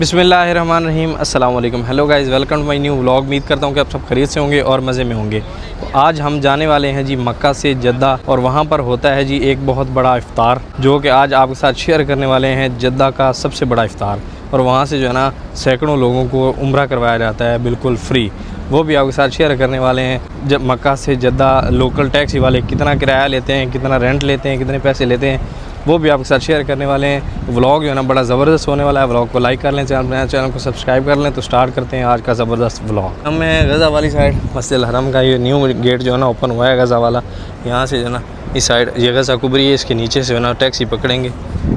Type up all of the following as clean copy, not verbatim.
बिस्मिल्लाहिर्रहमानिर्रहीम अस्सलाम वालेकुम। Hello guys, welcome to my new vlog. उम्मीद करता हूँ कि आप सब खैरियत से होंगे और मज़े में होंगे। तो आज हम जाने वाले हैं जी मक्का से जद्दा, और वहाँ पर होता है जी एक बहुत बड़ा इफ्तार, जो कि आज आपके साथ शेयर करने वाले हैं। जद्दा का सबसे बड़ा इफ्तार, और वहाँ से जो है ना सैकड़ों लोगों को उम्रा करवाया जाता है बिल्कुल फ्री। वो भी आपके साथ शेयर करने वाले हैं। जब मक्का से जद्दा लोकल टैक्सी वाले कितना किराया लेते हैं, कितना रेंट लेते हैं, कितने पैसे लेते हैं, वो भी आपके साथ शेयर करने वाले हैं। व्लॉग जो है ना बड़ा ज़बरदस्त होने वाला है। व्लॉग को लाइक कर लें, चैनल को सब्सक्राइब कर लें। तो स्टार्ट करते हैं आज का ज़बरदस्त व्लॉग। हम हैं गज़ा वाली साइड, मस्जिद हरम का ये न्यू गेट जो है ना ओपन हुआ है गज़ा वाला। यहाँ से जो है ना इस साइड ये गज़ा कुबरी है, इसके नीचे से जो है ना टैक्सी पकड़ेंगे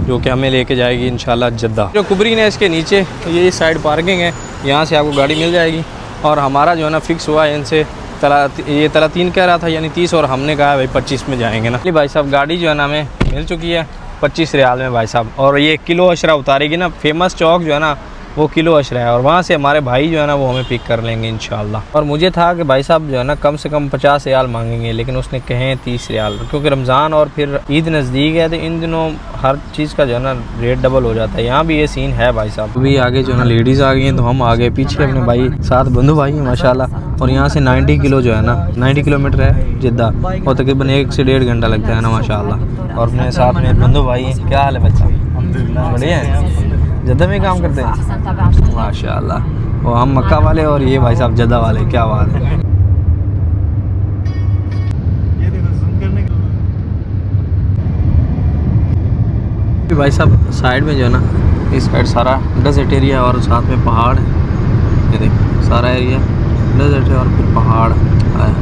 जो कि हमें लेके जाएगी इंशाल्लाह जद्दा। जो कुबरी ने इसके नीचे ये इस साइड पार्किंग है, यहाँ से आपको गाड़ी मिल जाएगी। और हमारा जो है ना फिक्स हुआ है इनसे ये 3 कह रहा था, यानी 30, और हमने कहा भाई 25 में जाएंगे ना। भाई साहब गाड़ी जो है ना हमें मिल चुकी है 25 रियाल में भाई साहब। और ये किलो अशरा उतारेगी ना, फेमस चौक जो है ना वो किलो अशरा है, और वहाँ से हमारे भाई जो है ना वो हमें पिक कर लेंगे इंशाल्लाह। और मुझे था कि भाई साहब जो है ना कम से कम 50 रियाल मांगेंगे, लेकिन उसने कहे 30 रियाल, क्योंकि रमज़ान और फिर ईद नज़दीक है, तो इन दिनों हर चीज़ का जो है ना रेट डबल हो जाता है। यहाँ भी ये सीन है भाई साहब। अभी आगे जो है ना लेडीज़ आ गई हैं, तो हम आगे पीछे अपने भाई साथ बंधु भाई हैं माशाल्लाह। और यहाँ से 90 किलो जो है ना 90 किलोमीटर है जद्दा, और तकरीबन 1 से 1.5 घंटा लगता है ना माशाल्लाह। और अपने साथ में बंधु भाई हैं। क्या हाल है बच्चा? बढ़िया है। जद्दा में काम करते हैं माशाल्लाह। वो हम मक्का वाले और ये भाई साहब जद्दा वाले। क्या बात है। भाई साहब साइड में जो है ना इस साइड सारा डेजर्ट एरिया और साथ में पहाड़ है। ये देखो सारा एरिया डेजर्ट है और फिर पहाड़।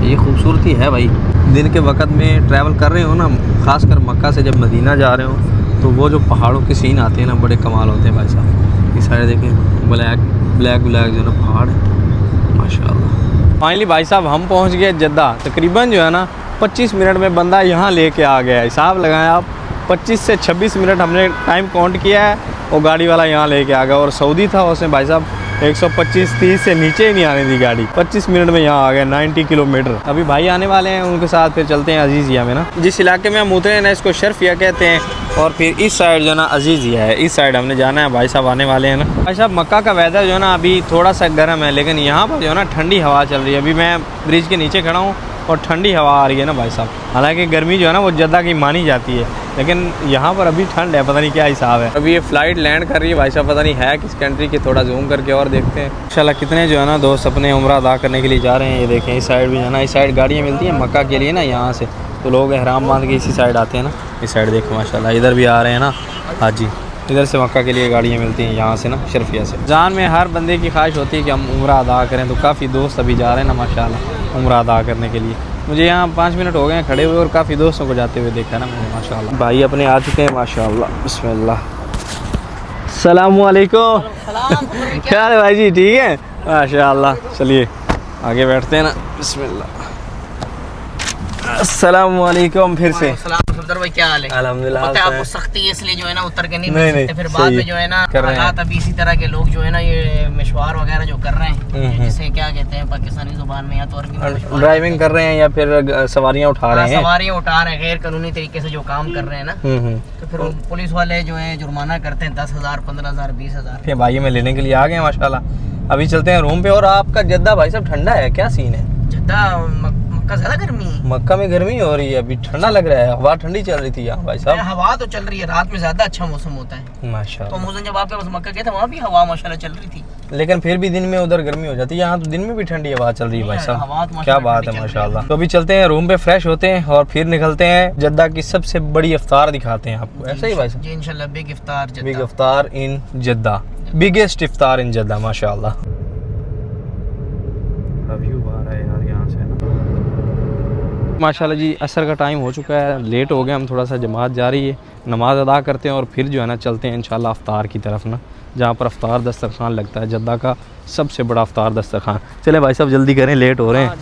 ये खूबसूरती है भाई। दिन के वक्त में ट्रैवल कर रहे हो ना, ख़ासकर मक्का से जब मदीना जा रहे हो, तो वो जो पहाड़ों के सीन आते हैं ना बड़े कमाल होते हैं भाई साहब। इस साइड देखें ब्लैक जो है ना पहाड़ है माशाल्लाह। फाइनली भाई साहब हम पहुंच गए जद्दा। तकरीबन जो है ना 25 मिनट में बंदा यहाँ लेके आ गया है। हिसाब लगाएं आप, 25 से 26 मिनट हमने टाइम काउंट किया है, और गाड़ी वाला यहाँ लेके आ गया। और सऊदी था, उसने भाई साहब 125-30 से नीचे ही नहीं आने दी गाड़ी। 25 मिनट में यहाँ आ गया 90 किलोमीटर। अभी भाई आने वाले हैं, उनके साथ फिर चलते हैं अजीज़िया में ना। जिस इलाके में हम उतरे हैं ना इसको शर्फिया कहते हैं, और फिर इस साइड जो ना अजीज़िया है, इस साइड हमने जाना है। भाई साहब आने वाले हैं ना। भाई साहब मक्का का वेदर जो है ना अभी थोड़ा सा गर्म है, लेकिन यहाँ पर जो है ना ठंडी हवा चल रही है। अभी मैं ब्रिज के नीचे खड़ा हूँ और ठंडी हवा आ रही है ना भाई साहब। हालांकि गर्मी जो है ना वो जद्दा की मानी जाती है, लेकिन यहाँ पर अभी ठंड है, पता नहीं क्या हिसाब है। अभी ये फ़्लाइट लैंड कर रही है भाई साहब, पता नहीं है किस कंट्री के। थोड़ा जूम करके और देखते हैं इंशाल्लाह कितने जो है ना दोस्त अपने उम्रा अदा करने के लिए जा रहे हैं। ये देखें इस साइड भी जो है ना, इस साइड गाड़ियाँ मिलती हैं मक्का के लिए ना, यहाँ से तो लोग एहराम बांध के इसी साइड आते हैं ना। इस साइड देखो माशाल्लाह, इधर भी आ रहे हैं ना हाजी, इधर से मक्का के लिए गाड़ियाँ मिलती हैं यहाँ से ना शर्फिया से। जान में हर बंदे की ख्वाहिश होती है कि हम उम्रा अदा करें, तो काफ़ी दोस्त अभी जा रहे हैं ना माशाल्लाह उम्रा अदा करने के लिए। मुझे यहाँ 5 मिनट हो गए हैं खड़े हुए, और काफ़ी दोस्तों को जाते हुए देखा ना मैंने माशाल्लाह। भाई अपने आ चुके हैं माशाल्लाह। बिस्मिल्लाह, अस्सलामु अलैकुम। क्या हाल है भाई जी? ठीक है माशाल्लाह। चलिए आगे बैठते हैं ना। बिस्मिल्लाह, अस्सलामु अलैकुम फिर से। भाई क्या हाल है? अल्हम्दुलिल्लाह। आपको सख्ती इसलिए जो है ना उतर के नहीं मिल सकते, फिर बाद में जो है ना हालात अभी इसी तरह के लोग जो है ना ये मशवार वगैरह जो कर रहे हैं, जिसे क्या कहते हैं पाकिस्तानी जुबान में, या तो ड्राइविंग कर रहे हैं या फिर सवारियाँ उठा रहे हैं, सवारियाँ उठा रहे हैं गैर कानूनी तरीके से जो काम कर रहे हैं ना, तो फिर पुलिस वाले जो है जुर्माना करते हैं 10,000, 15,000, 20,000। फिर भाई में लेने के लिए आ गए माशाल्लाह। अभी चलते हैं रूम पे। और आपका जद्दा भाई साहब ठंडा है, क्या सीन है? जद्दा मक्का ज्यादा गर्मी है। मक्का में गर्मी हो रही है, अभी ठंडा लग रहा है। हवा ठंडी चल रही थी यहाँ भाई साहब। हवा तो चल रही है, रात में ज्यादा अच्छा मौसम होता है माशाल्लाह। तो मुझे जब आपके पास मक्का गए थे वहाँ भी हवा माशाल्लाह चल रही थी, लेकिन फिर भी दिन में उधर गर्मी हो जाती है। यहाँ तो दिन में भी ठंडी हवा चल रही है भाई साहब। क्या बात है माशाल्लाह। तो अभी चलते हैं रूम पे, फ्रेश होते हैं और फिर निकलते हैं। जद्दा की सबसे बड़ी इफ्तार दिखाते हैं आपको, ऐसा ही भाई साहब? जी इंशाल्लाह। बिग इफ्तार इन जद्दा, बिगेस्ट इफ्तार इन जद्दा माशाल्लाह। माशाल्लाह जी असर का टाइम हो चुका है, लेट हो गया, हम थोड़ा सा जमात जा रही है, नमाज़ अदा करते हैं और फिर जो है ना चलते हैं इंशाल्लाह अफ्तार की तरफ ना, जहाँ पर अफ्तार दस्तरखान लगता है। जद्दा का सबसे बड़ा अफ्तार दस्तरखान। चले भाई साहब जल्दी करें, लेट हो रहे हैं,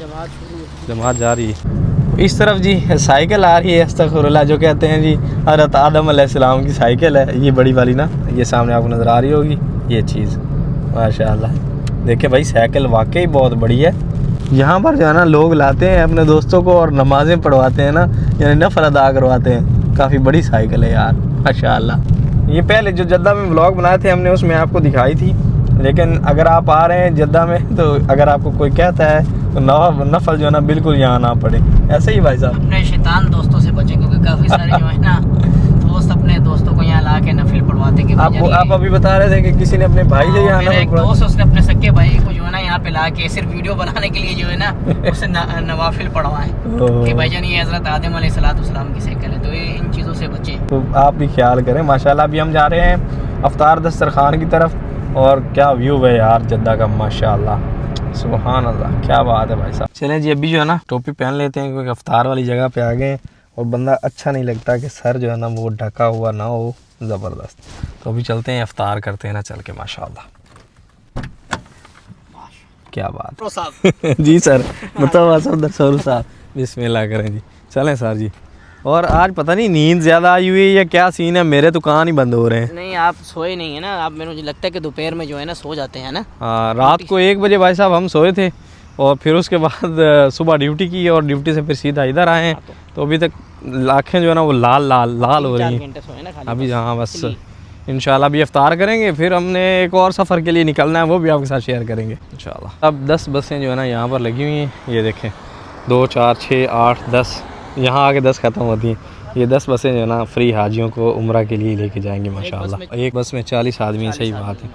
जमात जा रही है। इस तरफ जी साइकिल आ रही है, अस्तगफिरुल्लाह, जो कहते हैं जी हज़रत आदम अलैहिस्सलाम की साइकिल है ये बड़ी वाली ना, ये सामने आपको नज़र आ रही होगी ये चीज़ माशाल्लाह। देखिए भाई साइकिल वाकई बहुत बड़ी है। यहाँ पर जो है ना लोग लाते हैं अपने दोस्तों को और नमाज़ें पढ़वाते हैं ना, यानी नफल अदा करवाते हैं। काफ़ी बड़ी साइकिल है यार माशाल्लाह। ये पहले जो जद्दा में व्लॉग बनाए थे हमने, उसमें आपको दिखाई थी लेकिन अगर आप आ रहे हैं जद्दा में तो अगर आपको कोई कहता है तो नफल जो है ना बिल्कुल यहाँ ना पड़े। ऐसे ही भाई साहब अपने शैतान दोस्तों से बचें, क्योंकि काफ़ी सारे जो है ना दोस्त अपने दोस्तों को यहाँ ला के नफिल पढ़वाते कि आप अभी बता रहे थे कि किसी ने अपने भाई से यहाँ एक दोस्त उसने अपने सक्के भाई को जो है ना यहाँ पे ला के सिर्फ वीडियो बनाने के लिए जो है ना उसे नवाफिल पढ़वाए कि भाईजान ये हज़रत आदम अलैहिस्सलाम की शक्ल है। तो ये इन चीज़ों से बचे। तो आप भी ख्याल करें। माशाल्लाह अभी हम जा रहे हैं अफ्तार दस्तरखान की तरफ और क्या व्यू है यार जद्दा का, माशाल्लाह सुभान अल्लाह, क्या बात है भाई साहब। चलें जी अभी जो है ना टोपी पहन लेते हैं क्योंकि अफ्तार वाली जगह पे आ गए और बंदा अच्छा नहीं लगता कि सर जो है ना वो ढका हुआ ना हो, ज़बरदस्त। तो अभी चलते हैं अफ्तार करते हैं ना चल के, माशाल्लाह क्या बात जी सर मतलब साहब बिस्मिल्लाह करें जी, चलें सर जी। और आज पता नहीं नींद ज़्यादा आई हुई है या क्या सीन है, मेरे तो कान ही बंद हो रहे हैं। नहीं आप सोए नहीं है ना, आप मुझे लगता है कि दोपहर में जो है ना सो जाते हैं ना। हाँ रात को 1 बजे भाई साहब हम सोए थे और फिर उसके बाद सुबह ड्यूटी की और ड्यूटी से फिर सीधा इधर आए हैं। तो अभी तक आँखें जो है ना वो लाल लाल लाल हो रही हैं अभी। हाँ बस इंशाल्लाह अभी अफ्तार करेंगे, फिर हमने एक और सफ़र के लिए निकलना है, वो भी आपके साथ शेयर करेंगे इंशाल्लाह। अब 10 बसें जो है ना यहाँ पर लगी हुई हैं, ये देखें 2 4 6 8 10, यहाँ आके 10 ख़त्म होती हैं। ये 10 बसें जो है ना फ्री हाजियों को उम्रा के लिए लेके जाएंगे माशाल्लाह। एक बस में 40 आदमी, सही बात है,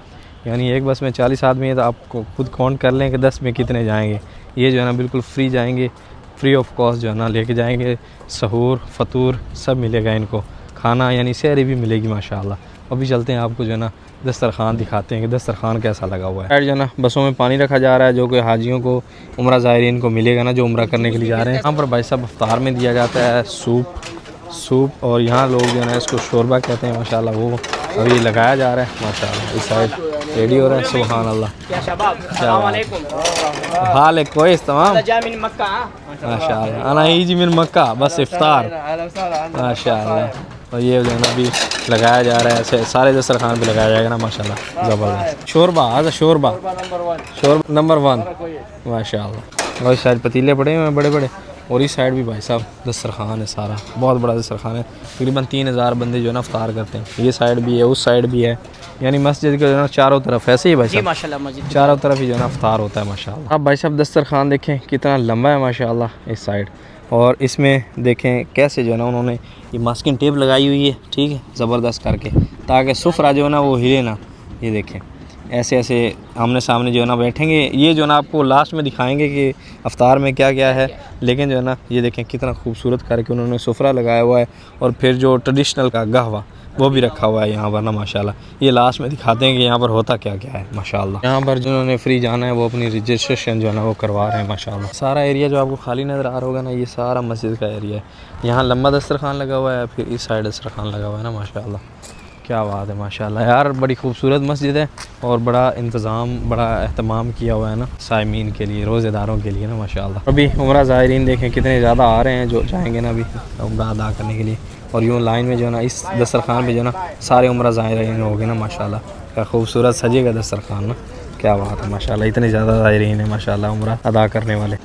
यानी एक बस में 40 आदमी है तो आपको खुद काउंट कर लें कि 10 में कितने जाएंगे। ये जो है ना बिल्कुल फ्री जाएंगे, फ्री ऑफ कॉस्ट जो है ना लेके जाएंगे। सहूर फतूर सब मिलेगा इनको, खाना यानी सहरी भी मिलेगी माशाल्लाह। अभी चलते हैं आपको जो है ना दस्तरखान दिखाते हैं कि दस्तरखान कैसा लगा हुआ है। जो है ना बसों में पानी रखा जा रहा है जो कि हाजियों को उम्रा ज़ायरीन को मिलेगा ना जो उम्रा करने के लिए जा रहे हैं। यहाँ पर भाई साहब अफ्तार में दिया जाता है सूप और यहाँ लोग जो है ना इसको शोरबा कहते हैं माशाल्लाह, वो अभी लगाया जा रहा है माशाल्लाह। इस साइड रेडी हो रहा है, सुभान अल्लाह। हाल है कोई तमाम माशाल्लाह, अना ही जी मिन मक्का बस इफ्तार माशाल्लाह। और ये जो है ना अभी लगाया जा रहा है, ऐसे सारे दस्तरखान पे लगाया जाएगा ना माशाल्लाह, ज़बरदस्त। शोरबा शोरबा नंबर 1 माशाल्लाह। और शायद पतीले पड़े हुए हैं बड़े बड़े, और इस साइड भी भाई साहब दस्तरखान है, सारा बहुत बड़ा दस्तरखान है। तकरीबन 3000 बंदे जो है ना अफ्तार करते हैं। ये साइड भी है, उस साइड भी है, यानी मस्जिद के जो है ना चारों तरफ ऐसे ही भाई साहब माशाल्लाह मस्जिद चारों तरफ ही जो है ना अफ्तार होता है माशाल्लाह। अब भाई साहब दस्तरखान देखें कितना लंबा है माशाल्लाह इस साइड, और इसमें देखें कैसे जो है ना उन्होंने ये मास्किंग टेप लगाई हुई है, ठीक है, ज़बरदस्त करके, ताकि सुफरा जो है ना वो हिले ना। ये देखें ऐसे ऐसे आमने सामने जो है ना बैठेंगे। ये जो है ना आपको लास्ट में दिखाएंगे कि अफ्तार में क्या क्या है, लेकिन जो है ना ये देखें कितना खूबसूरत करके उन्होंने सुफरा लगाया हुआ है, और फिर जो ट्रेडिशनल का गहवा वो भी रखा हुआ है यहाँ पर ना माशाल्लाह। ये लास्ट में दिखाते हैं कि यहाँ पर होता क्या क्या है माशाल्लाह। यहाँ पर जिन्होंने फ्री जाना है वो अपनी रजिस्ट्रेशन जो है ना वो करवा रहे हैं माशाल्लाह। सारा एरिया जो आपको खाली नज़र आ रहा होगा ना, ये सारा मस्जिद का एरिया है। यहाँ लंबा दस्तरखान लगा हुआ है, फिर इस साइड दस्तरखान लगा हुआ है ना माशाल्लाह। क्या बात है माशाल्लाह यार, बड़ी खूबसूरत मस्जिद है और बड़ा इंतज़ाम बड़ा एहतमाम किया हुआ है ना साइमीन के लिए, रोज़ेदारों के लिए ना माशाल्लाह। अभी उम्रा ज़ायरीन देखें कितने ज़्यादा आ रहे हैं जो जाएंगे ना अभी उम्रा अदा करने के लिए, और यूँ लाइन में जो है ना इस दस्तरखान पे जो है ना सारे उम्रा ज़ायरीन हो गए ना माशाल्लाह। क्या खूबसूरत सजेगा दस्तरखान ना, क्या बात है माशाल्लाह। इतने ज़्यादा ज़ायरीन है माशाल्लाह उम्रा अदा करने वाले।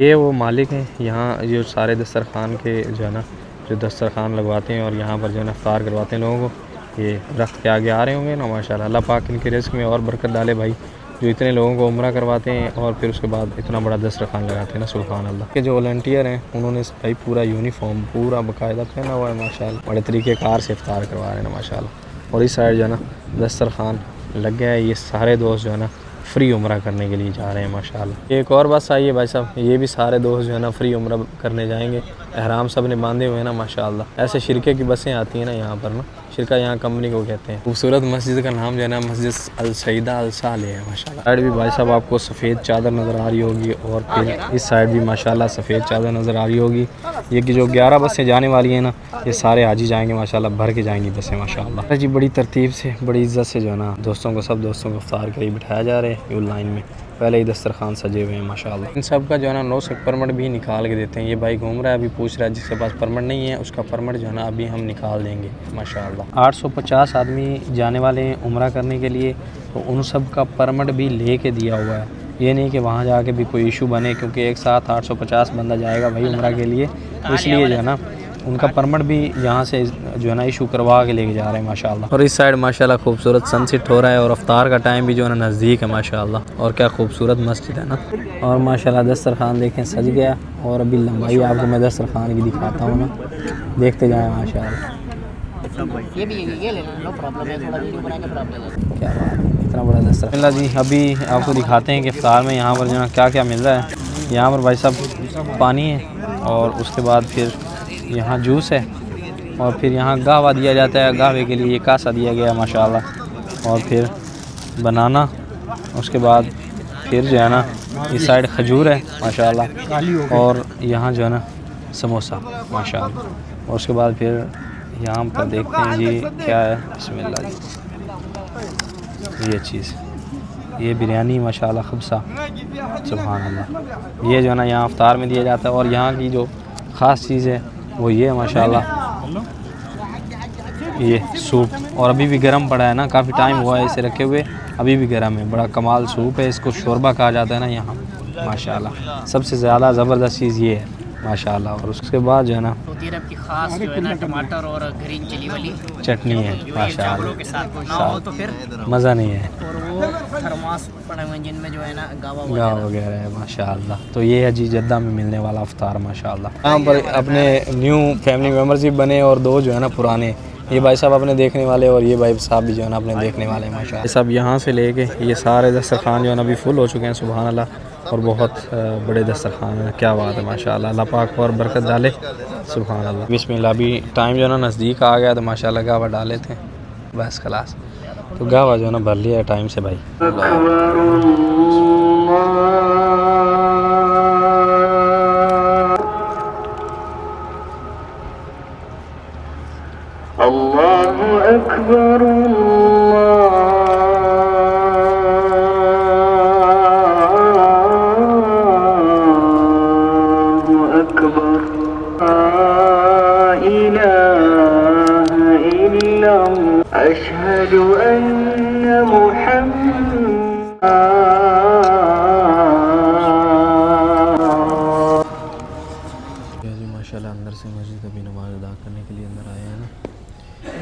ये वो मालिक हैं यहाँ जो सारे दस्तरखान के जो है ना जो दस्तरखान लगवाते हैं और यहाँ पर जो है ना इफ्तार करवाते हैं लोगों को। ये दरख्त के आगे आ रहे होंगे ना माशाल्लाह। अल्लाह पाक इनके रिज़्क़ में और बरकत डाले भाई, जो इतने लोगों को उम्रा करवाते हैं और फिर उसके बाद इतना बड़ा दस्तरखान लगाते हैं ना, सुभान अल्लाह। के जो वॉलंटियर हैं उन्होंने भाई पूरा यूनिफॉर्म पूरा बाकायदा पहना हुआ है माशाल्लाह, बड़े तरीक़ेकार से इफ्तार करवा रहे हैं ना माशाल्लाह। और इस साइड जो है ना दस्तरखान लग गया है, ये सारे दोस्त जो है ना फ्री उम्रा करने के लिए जा रहे हैं माशाल्लाह। एक और बस आई है भाई साहब, ये भी सारे दोस्त जो है ना फ्री उम्रा करने जाएंगे। एहराम सब ने बांधे हुए हैं ना माशाल्लाह। ऐसे शिरके की बसें आती हैं ना यहाँ पर ना, शिरका यहाँ कंपनी को कहते हैं। खूबसूरत मस्जिद का नाम जो है ना मस्जिद अल सईदा अल साले है माशाल्लाह। साइड भी भाई साहब आपको सफ़ेद चादर नज़र आ रही होगी, और फिर इस साइड भी माशाल्लाह सफ़ेद चादर नज़र आ रही होगी। ये कि जो 11 बसें जाने वाली हैं ना, ये सारे हाजी जाएंगे माशाल्लाह, भर के जाएंगी बसें माशाल्लाह जी। बड़ी तरतीब से बड़ी इज़्ज़त से जो है ना दोस्तों को सब दोस्तों को इफ्तार के लिए बिठाया जा रहा है। ये लाइन में पहले ही दस्तरखान सजे हुए हैं माशाल्लाह। इन सब का जो है ना 9 सक परमिट भी निकाल के देते हैं। ये भाई घूम रहा है अभी पूछ रहा है जिसके पास परमिट नहीं है उसका परमिट जो है ना अभी हम निकाल देंगे माशाल्लाह। 850 आदमी जाने वाले हैं उम्रा करने के लिए, तो उन सब का परमिट भी ले के दिया हुआ है। ये नहीं कि वहाँ जाके भी कोई इशू बने, क्योंकि एक साथ 850 बंदा जाएगा भाई उम्रा के लिए, इसलिए जो है ना उनका परमिट भी यहाँ से जो है ना इशू करवा के लेके जा रहे हैं माशाल्लाह। और इस साइड माशाल्लाह खूबसूरत सनसेट हो रहा है और अफ्तार का टाइम भी जो है ना नज़दीक है माशाल्लाह। और क्या खूबसूरत मस्जिद है ना। और माशाल्लाह दस्तरखान देखें सज गया। और अभी लंबाई आपको मैं दस्तरखान की दिखाता हूँ ना, देखते जाएँ माशाल्लाह। ये भी ये ले लो, नो प्रॉब्लम है, थोड़ा वीडियो बनाने प्रॉब्लम है। क्या बात है, इतना बड़ा दस्तरखान जी। अभी आपको दिखाते हैं कि इफ्तार में यहाँ पर जो है क्या क्या मिल रहा है। यहाँ पर भाई साहब पानी है और उसके बाद फिर यहाँ जूस है और फिर यहाँ गावा दिया जाता है। गावे के लिए ये कासा दिया गया है माशाल्लाह। और फिर बनाना, उसके बाद फिर जो है ना इस साइड खजूर है माशाल्लाह। और यहाँ जो है ना समोसा माशाल्लाह। और उसके बाद फिर यहाँ पर देखते हैं जी क्या है, बिस्मिल्लाह जी। ये चीज़, ये बिरयानी माशाल्लाह, खबसा, सुभान अल्लाह। ये जो है ना यहाँ अफ्तार में दिया जाता है। और यहाँ की जो ख़ास चीज़ है वो ये माशाल्लाह, ये सूप। और अभी भी गर्म पड़ा है ना, काफ़ी टाइम हुआ है इसे रखे हुए, अभी भी गर्म है। बड़ा कमाल सूप है, इसको शोरबा कहा जाता है ना यहाँ माशाल्लाह। सबसे ज़्यादा ज़बरदस्त चीज़ ये है माशाल्लाह। और उसके बाद जो है ना सऊदी अरब की खास जो है ना टमाटर और ग्रीन चिली वाली चटनी है माशाल्लाह। के साथ ना हो तो फिर मज़ा नहीं है। और वो थर्मास पड़े हुए जिनमें जो है ना गावा वगैरह है माशाल्लाह। तो ये है जी जद्दा में मिलने वाला अफ्तार माशाल्लाह। यहाँ पर अपने न्यू फैमिली मेम्बर्स भी बने और दो जो है ना पुराने, ये भाई साहब अपने देखने वाले और ये भाई साहब भी जो है ना अपने देखने वाले माशाल्लाह। सब यहाँ से लेके ये सारे दस्तरखान जो है ना अभी फुल हो चुके हैं सुभान अल्लाह। और बहुत बड़े दस्तरखान है, क्या बात है माशाल्लाह। अल्लाह पाक और बरकत डाले सुभान अल्लाह। बिस्मिल्लाह। अभी टाइम जो है ना नज़दीक आ गया तो माशाल्लाह गावा डाले थे बस खलास। तो गावा जो है ना भर लिया है टाइम से भाई। अल्लाहु अकबर अशहदु अन्ना मुहम्मद। माशाल्लाह अंदर से मस्जिद अभी नमाज अदा करने के लिए अंदर आए हैं ना,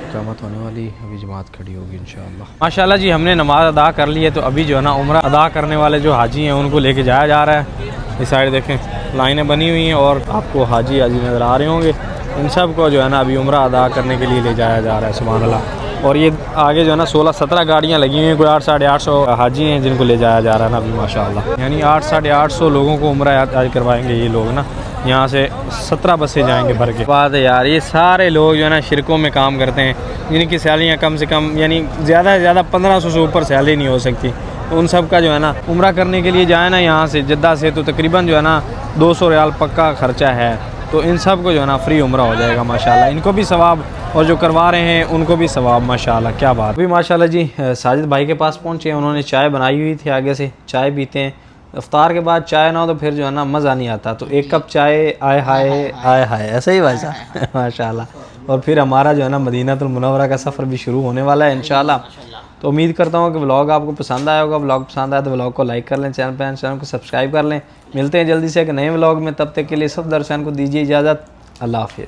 इकामत होने वाली, अभी जमात खड़ी होगी इंशाअल्लाह। माशाल्लाह जी हमने नमाज अदा कर ली है। तो अभी जो है ना उम्रा अदा करने वाले जो हाजी हैं उनको लेके जाया जा रहा है। इस साइड देखें लाइनें बनी हुई हैं और आपको हाजी नज़र आ रहे होंगे। इन सब को जो है ना अभी उम्रा अदा करने के लिए ले जाया जा रहा है सुभान अल्लाह। और ये आगे जो है ना 16-17 गाड़ियाँ लगी हुई हैं, कोई 800-850 हाजी हैं जिनको ले जाया जा रहा है ना अभी माशाअल्लाह। यानी 800-850 लोगों को उम्रा आज करवाएंगे ये लोग ना। यहाँ से 17 बसें जाएंगे भर के। बात है यार, ये सारे लोग जो है ना शिरकों में काम करते हैं, जिनकी सैलरियाँ कम से कम यानी ज़्यादा से ज़्यादा 1500 से ऊपर सैलरी नहीं हो सकती। तो उन सब का जो है ना उम्रा करने के लिए जाए ना यहाँ से जद्दा से, तो तकरीबन जो है ना 200 रियाल पक्का ख़र्चा है। तो इन सब को जो है ना फ्री उम्रा हो जाएगा माशाल्लाह। इनको भी सवाब और जो करवा रहे हैं उनको भी सवाब माशाल्लाह। क्या बात। अभी माशाल्लाह जी साजिद भाई के पास पहुँचे हैं, उन्होंने चाय बनाई हुई थी, आगे से चाय पीते हैं। इफ्तार के बाद चाय ना हो तो फिर जो है ना मज़ा नहीं आता। तो एक कप चाय आए हाय ऐसा ही भाई साहब माशाल्लाह। और फिर हमारा जो है ना मदीनातुल मुनव्वरा का सफ़र भी शुरू होने वाला है इंशाल्लाह। तो उम्मीद करता हूँ कि व्लॉग आपको पसंद आया होगा। व्लॉग पसंद आया तो व्लॉग को लाइक कर लें, चैनल को सब्सक्राइब कर लें। मिलते हैं जल्दी से एक नए व्लॉग में, तब तक के लिए सब दर्शकों को दीजिए इजाज़त। अल्लाह हाफ़िज़।